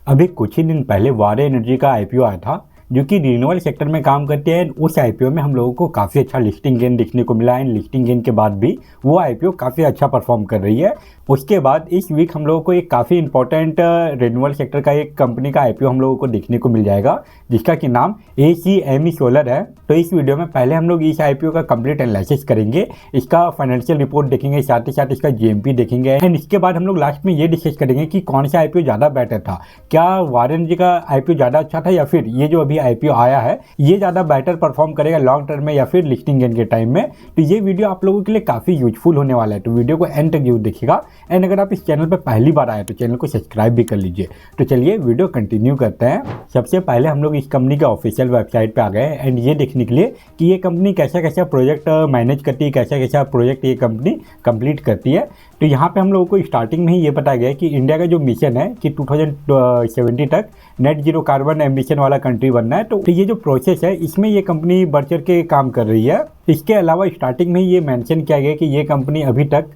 अभी कुछ ही दिन पहले वारे एनर्जी का आईपीओ आया था जो कि रिन्यूएबल सेक्टर में काम करते हैं। उस आईपीओ में हम लोगों को काफ़ी अच्छा लिस्टिंग गेन देखने को मिला है। लिस्टिंग गेन के बाद भी वो आईपीओ काफ़ी अच्छा परफॉर्म कर रही है। उसके बाद इस वीक हम लोगों को एक काफ़ी इंपॉर्टेंट रिन्यूएबल सेक्टर का एक कंपनी का आईपीओ हम लोगों को देखने को मिल जाएगा जिसका कि नाम ACME सोलर है। तो इस वीडियो में पहले हम लोग इस आईपीओ का कंप्लीट एनालिसिस करेंगे, इसका फाइनेंशियल रिपोर्ट देखेंगे, साथ ही साथ इसका GMP देखेंगे एंड इसके बाद हम लोग लास्ट में ये डिस्कस करेंगे कि कौन सा आईपीओ ज़्यादा बेटर था। क्या वारे एनर्जी का आईपीओ ज़्यादा अच्छा था या फिर ये जो अभी आईपीओ आया है ये ज़्यादा बेटर परफॉर्म करेगा लॉन्ग टर्म में या फिर लिस्टिंग गेन के टाइम में। तो ये वीडियो आप लोगों के लिए काफ़ी यूजफुल होने वाला है, तो वीडियो को एंड तक जरूर देखिएगा। एंड अगर आप इस चैनल पर पहली बार आए तो चैनल को सब्सक्राइब भी कर लीजिए। तो चलिए वीडियो कंटिन्यू करते हैं। सबसे पहले हम लोग इस कंपनी के ऑफिशियल वेबसाइट पे आ गए एंड ये देखने के लिए कि ये कंपनी कैसा कैसा प्रोजेक्ट मैनेज करती है, कैसा कैसा प्रोजेक्ट ये कंपनी कंप्लीट करती है। तो यहाँ पे हम लोगों को स्टार्टिंग में ही ये बताया गया है कि इंडिया का जो मिशन है कि 2070 तक नेट जीरो कार्बन एम्बिशन वाला कंट्री बनना है। तो ये जो प्रोसेस है इसमें ये कंपनी बढ़ चढ़ के काम कर रही है। इसके अलावा स्टार्टिंग में ये मेंशन किया गया कि ये कंपनी अभी तक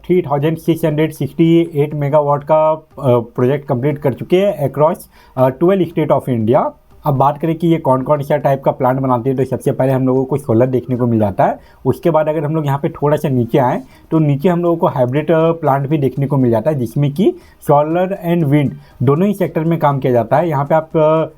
3668 मेगावाट का प्रोजेक्ट कंप्लीट कर चुके हैं अक्रॉस 12 स्टेट ऑफ इंडिया। अब बात करें कि ये कौन कौन सा टाइप का प्लांट बनाती है, तो सबसे पहले हम लोगों को सोलर देखने को मिल जाता है। उसके बाद अगर हम लोग यहाँ पे थोड़ा सा नीचे आएँ तो नीचे हम लोगों को हाइब्रिड प्लांट भी देखने को मिल जाता है जिसमें कि सोलर एंड विंड दोनों ही सेक्टर में काम किया जाता है। यहाँ पे आप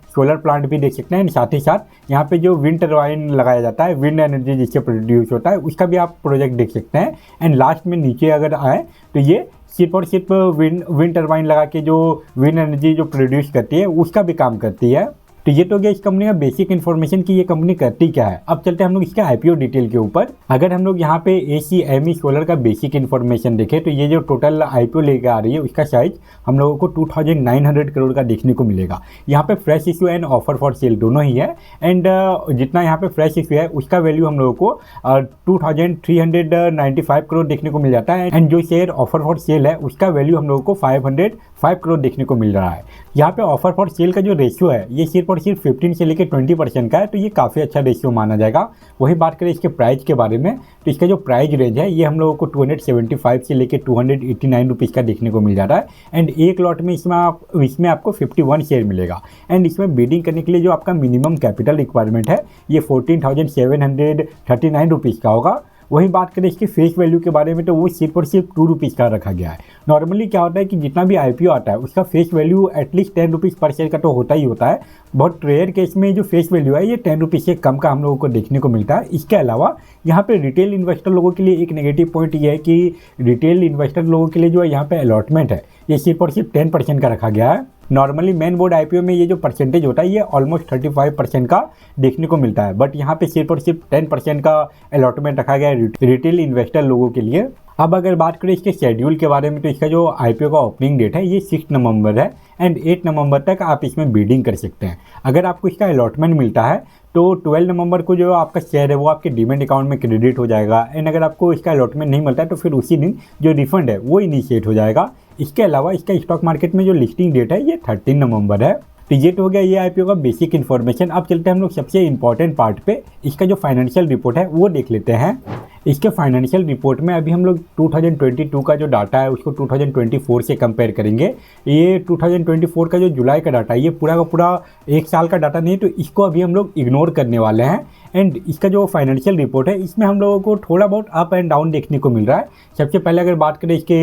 सोलर प्लांट भी देख सकते हैं, साथ ही साथ यहाँ पे जो विंड टरबाइन लगाया जाता है, विंड एनर्जी जिससे प्रोड्यूस होता है, उसका भी आप प्रोजेक्ट देख सकते हैं। एंड लास्ट में नीचे अगर आए तो ये सिर्फ और सिर्फ विंड टरबाइन लगा के जो विंड एनर्जी जो प्रोड्यूस करती है उसका भी काम करती है। तो ये तो गया इस कंपनी का बेसिक इन्फॉर्मेशन कि ये कंपनी करती क्या है। अब चलते हैं हम लोग इसके आईपीओ डिटेल के ऊपर। अगर हम लोग यहाँ पे ACME सोलर का बेसिक इन्फॉर्मेशन देखें तो ये जो टोटल आईपीओ लेकर आ रही है उसका साइज हम लोगों को 2900 करोड़ का देखने को मिलेगा। यहाँ पे fresh issue and offer for sale दोनों ही है। एंड जितना यहाँ पे फ्रेश इशू है उसका वैल्यू हम लोगों को 2395 करोड़ देखने को मिल जाता है। एंड जो शेयर ऑफर फॉर सेल है उसका वैल्यू हम लोगों को 505 करोड़ देखने को मिल रहा है। यहाँ पे ऑफर फॉर सेल का जो रेशियो है ये सिर्फ 15 से लेकर 20% का है, तो ये काफ़ी अच्छा रेशियो माना जाएगा। वही बात करें इसके प्राइस के बारे में तो इसका जो प्राइस रेंज है ये हम लोगों को 275 से लेकर 289 रुपीज़ का देखने को मिल जाता है। एंड एक लॉट में इसमें आपको 51 शेयर मिलेगा। एंड इसमें बीडिंग करने के लिए जो आपका मिनिमम कैपिटल रिक्वायरमेंट है ये 14,739 रुपीज़ का होगा। वहीं बात करें इसके फेस वैल्यू के बारे में तो वो सिर्फ और सिर्फ 2 रुपीज़ का रखा गया है। नॉर्मली क्या होता है कि जितना भी आईपीओ आता है उसका फेस वैल्यू एटलीस्ट 10 रुपीज़ पर शेयर का तो होता ही होता है। बहुत रेयर केस में जो फेस वैल्यू है ये 10 रुपीज़ से कम का हम लोगों को देखने को मिलता है। इसके अलावा यहाँ पे रिटेल इन्वेस्टर लोगों के लिए एक नेगेटिव पॉइंट ये है कि रिटेल इन्वेस्टर लोगों के लिए जो है यहाँ पे अलॉटमेंट है ये सिर्फ और सिर्फ 10% का रखा गया है। नॉर्मली मेन बोर्ड आईपीओ में ये जो परसेंटेज होता है ये ऑलमोस्ट 35% का देखने को मिलता है, बट यहाँ पे सिर्फ और सिर्फ 10% का अलॉटमेंट रखा गया है रिटेल इन्वेस्टर लोगों के लिए। अब अगर बात करें इसके शेड्यूल के बारे में तो इसका जो आईपीओ का ओपनिंग डेट है ये 6 नवंबर है एंड 8 नवंबर तक आप इसमें बीडिंग कर सकते हैं। अगर आपको इसका अलॉटमेंट मिलता है तो 12 नवंबर को जो आपका शेयर है वो आपके डीमैट अकाउंट में क्रेडिट हो जाएगा। एंड अगर आपको इसका अलॉटमेंट नहीं मिलता है तो फिर उसी दिन जो रिफंड है वो इनिशिएट हो जाएगा। इसके अलावा इसका स्टॉक मार्केट में जो लिस्टिंग डेट है ये 13 नवंबर है। तो ये तो हो गया ये आईपीओ का बेसिक इन्फॉर्मेशन। अब चलते हैं हम लोग सबसे इंपॉर्टेंट पार्ट पे, इसका जो फाइनेंशियल रिपोर्ट है वो देख लेते हैं। इसके फाइनेंशियल रिपोर्ट में अभी हम लोग 2022 का जो डाटा है उसको 2024 से कंपेयर करेंगे। ये 2024 का जो जुलाई का डाटा है ये पूरा का पूरा एक साल का डाटा नहीं, तो इसको अभी हम लोग इग्नोर करने वाले हैं। एंड इसका जो फाइनेंशियल रिपोर्ट है इसमें हम लोगों को थोड़ा बहुत अप एंड डाउन देखने को मिल रहा है। सबसे पहले अगर बात करें इसके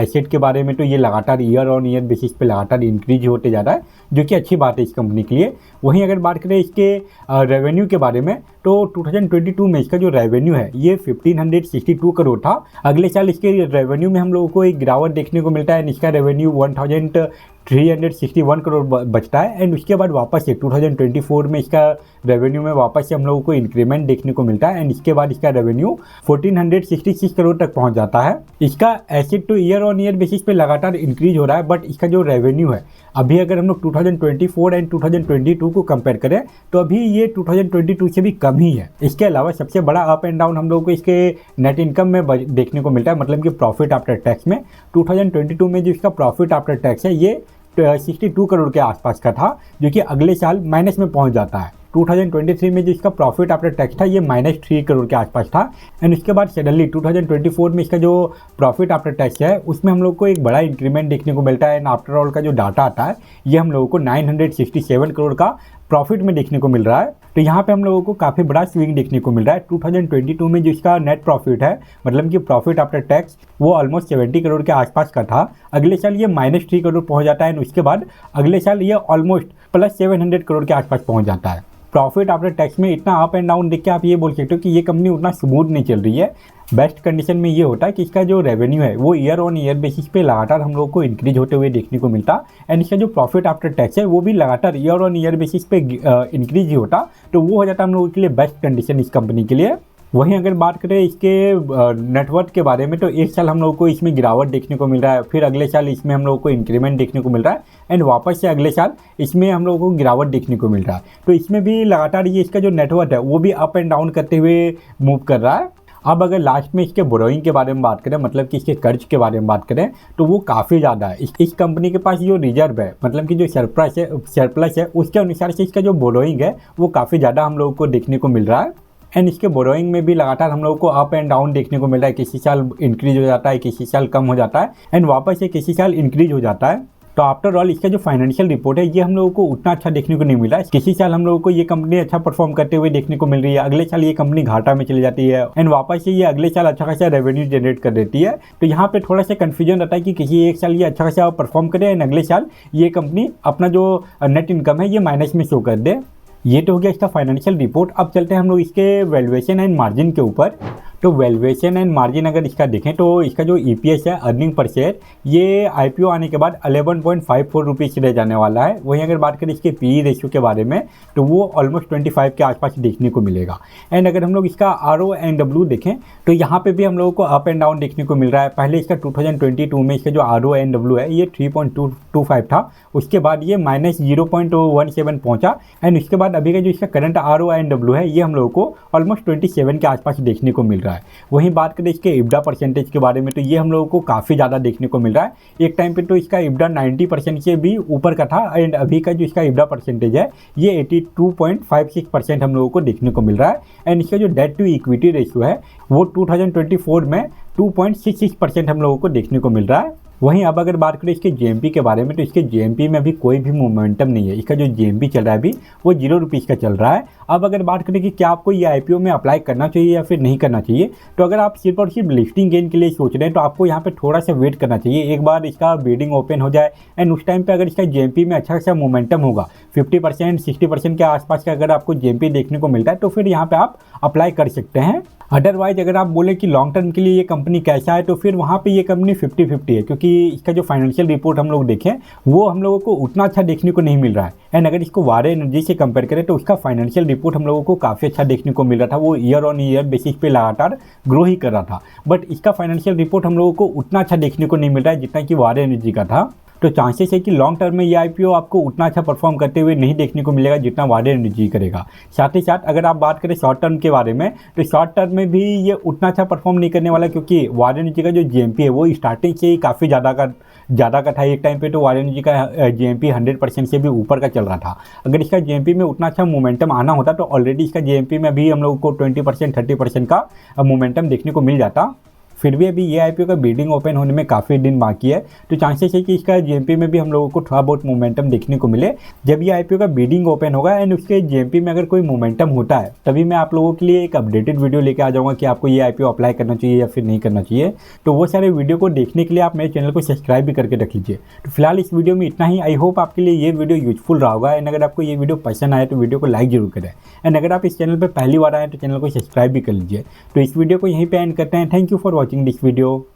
एसेट के बारे में तो ये लगातार ईयर ऑन ईयर बेसिस पे लगातार इंक्रीज होते जा रहा है जो कि अच्छी बात है इस कंपनी के लिए। वहीं अगर बात करें इसके रेवेन्यू के बारे में तो 2022 में इसका जो रेवेन्यू है ये 1562 करोड़ था। अगले साल इसके रेवेन्यू में हम लोगों को एक गिरावट देखने को मिलता है। इसका रेवेन्यू 1361 करोड़ बचता है। एंड उसके बाद वापस से 2024 में इसका रेवेन्यू में वापस से हम लोगों को इंक्रीमेंट देखने को मिलता है। एंड इसके बाद इसका रेवेन्यू 1466 करोड़ तक पहुंच जाता है। इसका एसेट तो ईयर ऑन ईयर बेसिस पे लगातार इंक्रीज हो रहा है, बट इसका जो रेवेन्यू है अभी अगर हम लोग 2024 एंड 2022 को कंपेयर करें तो अभी ये 2022 से भी कम ही है। इसके अलावा सबसे बड़ा अप एंड डाउन हम लोगों को इसके नेट इनकम में देखने को मिलता है, मतलब कि प्रॉफिट आफ्टर टैक्स में 2022 में जो इसका प्रॉफिट आफ्टर टैक्स है ये 62 करोड़ के आसपास का था जो कि अगले साल माइनस में पहुंच जाता है 2023 में जो इसका प्रॉफिट आफ्टर टैक्स था ये -3 करोड़ के आसपास था। एंड उसके बाद सडनली 2024 में इसका जो प्रॉफिट आफ्टर टैक्स है उसमें हम लोग को एक बड़ा इंक्रीमेंट देखने को मिलता है। एंड आफ्टर ऑल का जो डाटा आता है ये हम लोगों को 967 करोड़ का प्रॉफिट में देखने को मिल रहा है। तो यहाँ पे हम लोगों को काफ़ी बड़ा स्विंग देखने को मिल रहा है। 2022 में जो इसका नेट प्रॉफिट है, मतलब कि प्रॉफिट आफ्टर टैक्स, वो ऑलमोस्ट 70 करोड़ के आसपास का था। अगले साल ये -3 करोड़ पहुँच जाता है। उसके बाद अगले साल ये ऑलमोस्ट +700 करोड़ के आसपास पहुँच जाता है। प्रॉफिट आफ्टर टैक्स में इतना अप एंड डाउन देख के आप ये बोल सकते हो कि ये कंपनी उतना स्मूथ नहीं चल रही है। बेस्ट कंडीशन में ये होता है कि इसका जो रेवेन्यू है वो ईयर ऑन ईयर बेसिस पे लगातार हम लोगों को इंक्रीज होते हुए देखने को मिलता। एंड इसका जो प्रॉफिट आफ्टर टैक्स है वो भी लगातार ईयर ऑन ईयर बेसिस पे इंक्रीज ही होता। तो वो हो जाता हम लोगों के लिए बेस्ट कंडीशन इस कंपनी के लिए। वहीं अगर बात करें इसके नेटवर्थ के बारे में, तो एक साल हम लोगों को इसमें गिरावट देखने को मिल रहा है, फिर अगले साल इसमें हम लोगों को इंक्रीमेंट देखने को मिल रहा है, एंड वापस से अगले साल इसमें हम लोगों को गिरावट देखने को मिल रहा है। तो इसमें भी लगातार ये इसका जो नेटवर्थ है वो भी अप एंड डाउन करते हुए मूव कर रहा है। अब अगर लास्ट में इसके बोरोइंग के बारे में बात करें, मतलब कि इसके कर्ज के बारे में बात करें, तो वो काफ़ी ज़्यादा है। इस कंपनी के पास जो रिजर्व है, मतलब कि जो सरप्लस है उसके अनुसार से इसका जो बोरोइंग है वो काफ़ी ज़्यादा हम लोगों को देखने को मिल रहा है। एंड इसके बोरोइंग में भी लगातार हम लोगों को अप एंड डाउन देखने को मिल रहा है। किसी साल इंक्रीज हो जाता है, किसी साल कम हो जाता है, एंड वापस से किसी साल इंक्रीज हो जाता है। तो आफ्टर ऑल इसका जो फाइनेंशियल रिपोर्ट है ये हम लोगों को उतना अच्छा देखने को नहीं मिला। किसी साल हम लोगों को ये कंपनी अच्छा परफॉर्म करते हुए देखने को मिल रही है, अगले साल ये कंपनी घाटा में चली जाती है, एंड वापस से ये अगले साल अच्छा खासा रेवेन्यू जनरेट कर देती है। तो यहाँ पे थोड़ा सा कंफ्यूजन रहता है कि किसी एक साल ये अच्छा खासा परफॉर्म करे एंड अगले साल ये कंपनी अपना जो नेट इनकम है ये माइनस में शो कर दे। ये तो हो गया इसका फाइनेंशियल रिपोर्ट। अब चलते हैं हम लोग इसके वैल्यूएशन एंड मार्जिन के ऊपर। तो वैल्यूएशन एंड मार्जिन अगर इसका देखें तो इसका जो EPS है, अर्निंग पर शेयर, ये IPO आने के बाद 11.54 रुपीज़ रह जाने वाला है। वहीं अगर बात करें इसके PE रेशियो के बारे में तो वो ऑलमोस्ट 25 के आसपास देखने को मिलेगा। एंड अगर हम लोग इसका RONW देखें तो यहाँ पे भी हम लोगों को अप एंड डाउन देखने को मिल रहा है। पहले इसका 2022 में इसका जो RONW है ये 3.25 था, उसके बाद ये -0.17 पहुँचा, एंड उसके बाद अभी का जो इसका करंट RONW है ये हम लोगों को ऑलमोस्ट 27 के आसपास देखने को मिल रहा है। वहीं बात करें इसके EBITDA परसेंटेज के बारे में तो ये हम लोगों को काफ़ी ज़्यादा देखने को मिल रहा है। एक टाइम पे तो इसका EBITDA 90% से भी ऊपर का था, एंड अभी का जो इसका EBITDA परसेंटेज है ये 82.56% हम लोगों को देखने को मिल रहा है। एंड इसका जो डेट टू इक्विटी रेशियो है वो 2024 में 2.66% हम लोगों को देखने को मिल रहा है। वहीं अब अगर बात करें इसके GMP के बारे में तो इसके GMP में अभी कोई भी मोमेंटम नहीं है। इसका जो GMP चल रहा है अभी वो 0 रुपीज़ का चल रहा है। अब अगर बात करें कि क्या आपको ये IPO में अप्लाई करना चाहिए या फिर नहीं करना चाहिए, तो अगर आप सिर्फ और सिर्फ लिस्टिंग गेन के लिए सोच रहे हैं तो आपको यहाँ पे थोड़ा सा वेट करना चाहिए। एक बार इसका बिडिंग ओपन हो जाए एंड उस टाइम पे अगर इसका GMP में अच्छा खासा मोमेंटम होगा, 50% 60% के आसपास का अगर आपको GMP देखने को मिलता है तो फिर यहाँ पे आप अप्लाई कर सकते हैं। अदरवाइज अगर आप बोले कि लॉन्ग टर्म के लिए ये कंपनी कैसा है तो फिर वहाँ पे ये कंपनी 50-50 है, क्योंकि इसका जो फाइनेंशियल रिपोर्ट हम लोग देखें वो हम लोगों को उतना अच्छा देखने को नहीं मिल रहा है। एंड अगर इसको वारे एनर्जी से कंपेयर करें तो उसका फाइनेंशियल रिपोर्ट हम लोगों को काफ़ी अच्छा देखने को मिल रहा था। वो ईयर ऑन ईयर बेसिस पे लगातार ग्रो ही कर रहा था, बट इसका फाइनेंशियल रिपोर्ट हम लोगों को उतना अच्छा देखने को नहीं मिल रहा है जितना कि वारे एनर्जी का था। तो चांसेस है कि लॉन्ग टर्म में ये IPO आपको उतना अच्छा परफॉर्म करते हुए नहीं देखने को मिलेगा जितना वारे एनर्जी करेगा। साथ ही साथ अगर आप बात करें शॉर्ट टर्म के बारे में तो शॉर्ट टर्म में भी ये उतना अच्छा परफॉर्म नहीं करने वाला, क्योंकि वारे एनर्जी का जो GMP है वो स्टार्टिंग से ही काफ़ी ज़्यादा का था। एक टाइम पे तो वारे एनर्जी का GMP 100% से भी ऊपर का चल रहा था। अगर इसका GMP में उतना अच्छा मोमेंटम आना होता तो ऑलरेडी इसका GMP में भी हम लोगों को 20% 30% का मोमेंटम देखने को मिल जाता। फिर भी अभी ये IPO का बिडिंग ओपन होने में काफ़ी दिन बाकी है, तो चांसेस है कि इसका GMP में भी हम लोगों को थोड़ा बहुत मोमेंटम देखने को मिले। जब ये IPO का बिडिंग ओपन होगा एंड उसके GMP में अगर कोई मोमेंटम होता है तभी मैं आप लोगों के लिए एक अपडेटेड वीडियो लेके आ जाऊँगा कि आपको ये IPO अप्लाई करना चाहिए या फिर नहीं करना चाहिए। तो वो सारे वीडियो को देखने के लिए आप मेरे चैनल को सब्सक्राइब भी करके रख लीजिए। तो फिलहाल इस वीडियो में इतना ही। आई होप आपके लिए ये वीडियो यूजफुल रहा होगा। एंड अगर आपको ये वीडियो पसंद आए तो वीडियो को लाइक जरूर करें। एंड अगर आप इस चैनल पर पहली बार आए तो चैनल को सब्सक्राइब भी कर लीजिए। तो इस वीडियो को यहीं पर एंड करते हैं। Thank you for watching this video.